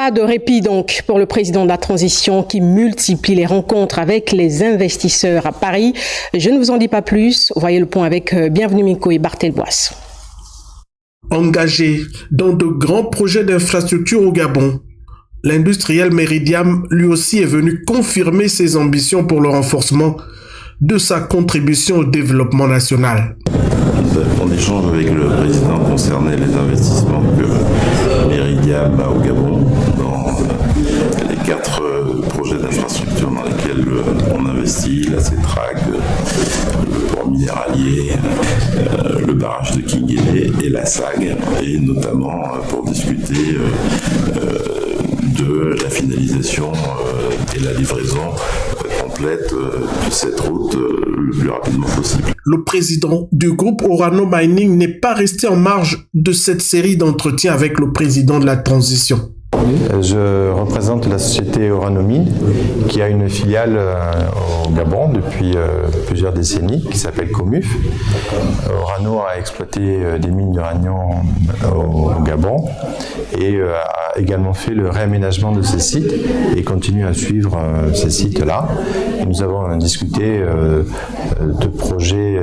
Pas de répit donc pour le président de la transition qui multiplie les rencontres avec les investisseurs à Paris. Je ne vous en dis pas plus. Voyez le point avec Bienvenue Miko et Barthel Boisse. Engagé dans de grands projets d'infrastructure au Gabon, l'industriel Meridiam lui aussi est venu confirmer ses ambitions pour le renforcement de sa contribution au développement national. En échange avec le président concerné les investissements que Meridiam a au Gabon dans les 4 projets d'infrastructure dans lesquels on investit, la CETRAG, le port minéralier, le barrage de Kinguélé et la SAG, et notamment pour discuter de la finalisation et la livraison complète de cette route le plus rapidement possible. Le président du groupe Orano Mining n'est pas resté en marge de cette série d'entretiens avec le président de la transition. Je représente la société Orano Mine, qui a une filiale au Gabon depuis plusieurs décennies, qui s'appelle Comuf. Orano a exploité des mines d'uranium au Gabon et a également fait le réaménagement de ces sites et continue à suivre ces sites-là. Et nous avons discuté de projets,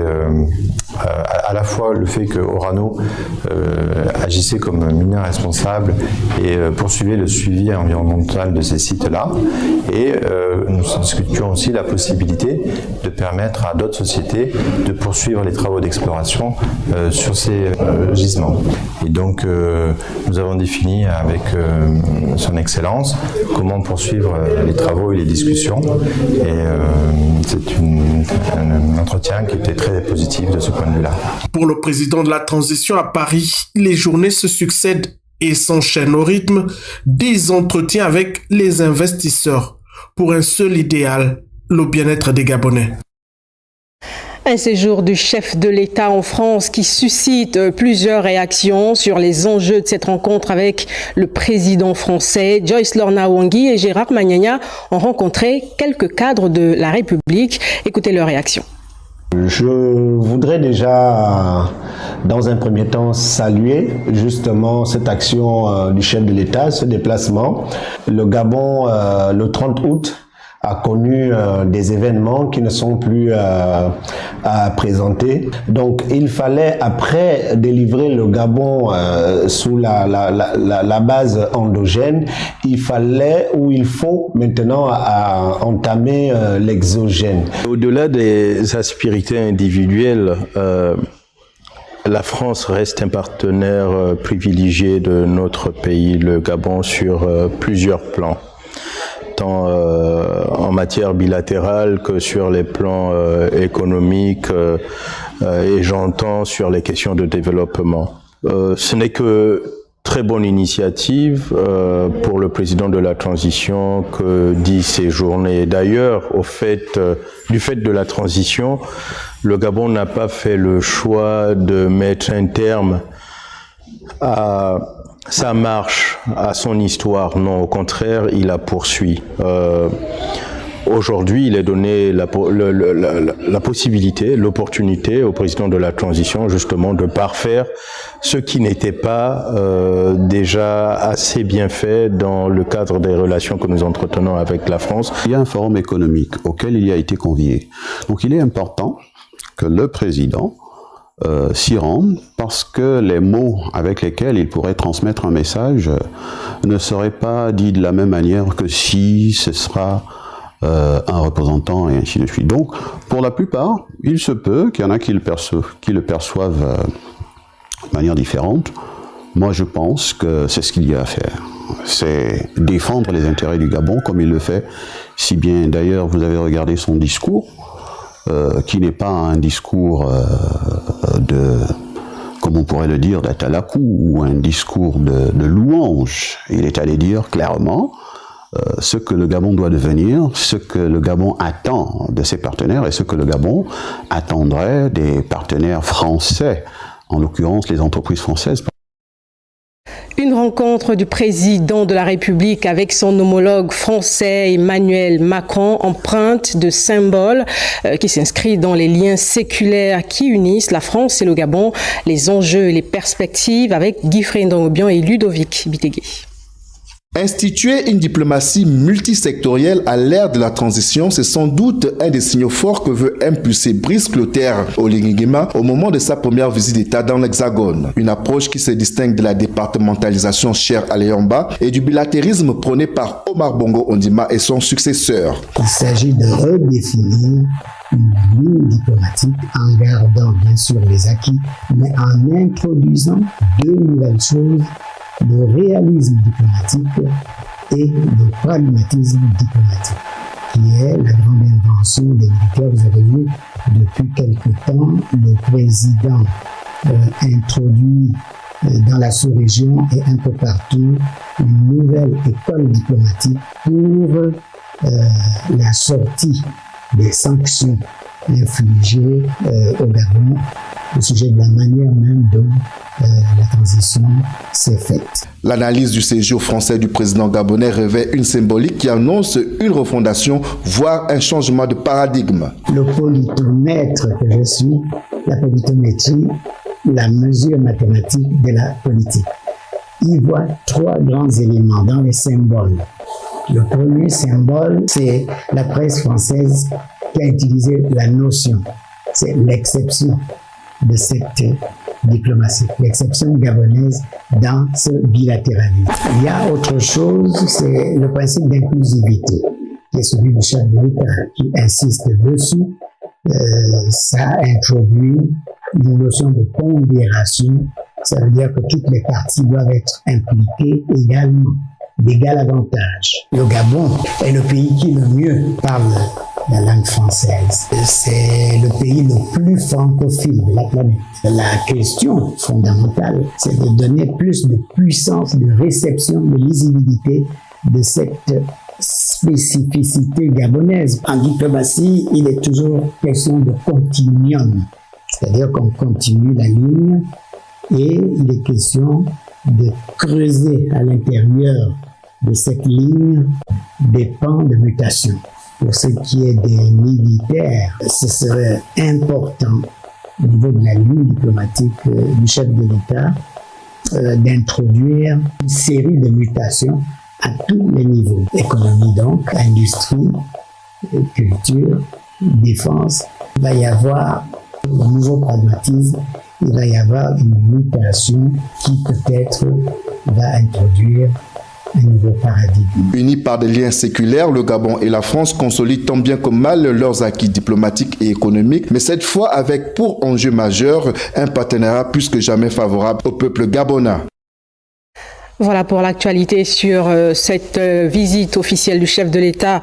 à la fois le fait que Orano agissait comme mineur responsable et poursuivait le suivi environnemental de ces sites-là. Et nous discutions aussi la possibilité de permettre à d'autres sociétés de poursuivre les travaux d'exploration sur ces gisements. Et donc nous avons défini avec son Excellence comment poursuivre les travaux et les discussions. Et c'est un entretien qui était très positif de ce point de vue-là. Pour le président de la transition à Paris, les journées se succèdent et s'enchaînent au rythme des entretiens avec les investisseurs pour un seul idéal, le bien-être des Gabonais. Un séjour du chef de l'État en France qui suscite plusieurs réactions sur les enjeux de cette rencontre avec le président français. Joyce Lorna Wangui et Gérard Magnagna ont rencontré quelques cadres de la République. Écoutez leurs réactions. Je voudrais déjà, dans un premier temps, saluer justement cette action du chef de l'État, ce déplacement. Le Gabon, le 30 août, a connu des événements qui ne sont plus à présenter. Donc il fallait, après délivrer le Gabon sous la base endogène, il faut maintenant entamer l'exogène. Au-delà des aspérités individuelles, la France reste un partenaire privilégié de notre pays, le Gabon, sur plusieurs plans, tant en matière bilatérale que sur les plans économiques et j'entends sur les questions de développement. Ce n'est que très bonne initiative pour le président de la transition que dit ces journées. D'ailleurs, du fait de la transition, le Gabon n'a pas fait le choix de mettre un terme à sa marche, à son histoire. Non, au contraire, il la poursuit. Aujourd'hui, il est donné la possibilité, l'opportunité au président de la transition justement de parfaire ce qui n'était pas déjà assez bien fait dans le cadre des relations que nous entretenons avec la France. Il y a un forum économique auquel il y a été convié. Donc il est important que le président s'y rende, parce que les mots avec lesquels il pourrait transmettre un message ne seraient pas dits de la même manière que si ce sera un représentant et ainsi de suite. Donc, pour la plupart, il se peut qu'il y en a qui le perçoivent de manière différente. Moi, je pense que c'est ce qu'il y a à faire. C'est défendre les intérêts du Gabon comme il le fait si bien. D'ailleurs, vous avez regardé son discours, qui n'est pas un discours comme on pourrait le dire, d'Atalakou, ou un discours de louange. Il est allé dire clairement ce que le Gabon doit devenir, ce que le Gabon attend de ses partenaires et ce que le Gabon attendrait des partenaires français, en l'occurrence les entreprises françaises. Une rencontre du président de la République avec son homologue français Emmanuel Macron, empreinte de symbole qui s'inscrit dans les liens séculaires qui unissent la France et le Gabon, les enjeux et les perspectives avec Guy Fréndon-Obian et Ludovic Bitegui. Instituer une diplomatie multisectorielle à l'ère de la transition, c'est sans doute un des signaux forts que veut impulser Brice Clotaire Oligui-Nguema au moment de sa première visite d'État dans l'Hexagone. Une approche qui se distingue de la départementalisation chère à Léomba et du bilatérisme prôné par Omar Bongo Ondimba et son successeur. Il s'agit de redéfinir une ligne diplomatique en gardant bien sûr les acquis, mais en introduisant deux nouvelles choses, le réalisme diplomatique et le pragmatisme diplomatique, qui est la grande invention des militaires. Vous avez vu, depuis quelque temps, le président introduit dans la sous-région et un peu partout une nouvelle école diplomatique pour la sortie des sanctions infligées au Gabon au sujet de la manière même dont la transition s'est faite. L'analyse du séjour français du président gabonais revêt une symbolique qui annonce une refondation, voire un changement de paradigme. Le politomètre que je suis, la politométrie, la mesure mathématique de la politique, il voit trois grands éléments dans les symboles. Le premier symbole, c'est la presse française qui a utilisé la notion, c'est l'exception de cette diplomatie, l'exception gabonaise dans ce bilatéralisme. Il y a autre chose, c'est le principe d'inclusivité, qui est celui du chef de l'État, qui insiste dessus. Ça introduit une notion de pondération, ça veut dire que toutes les parties doivent être impliquées également, d'égal avantage. Le Gabon est le pays qui le mieux parle la langue française. C'est le pays le plus francophile de la planète. La question fondamentale, c'est de donner plus de puissance, de réception, de lisibilité de cette spécificité gabonaise. En diplomatie, il est toujours question de continuum, c'est-à-dire qu'on continue la ligne et il est question de creuser à l'intérieur de cette ligne des pans de mutation. Pour ce qui est des militaires, ce serait important au niveau de la ligne diplomatique du chef de l'État d'introduire une série de mutations à tous les niveaux. Économie donc, industrie, culture, défense. Il va y avoir un nouveau pragmatisme, il va y avoir une mutation qui peut-être va introduire un nouveau paradigme. Unis par des liens séculaires, le Gabon et la France consolident tant bien que mal leurs acquis diplomatiques et économiques, mais cette fois avec pour enjeu majeur un partenariat plus que jamais favorable au peuple gabonais. Voilà pour l'actualité sur cette visite officielle du chef de l'État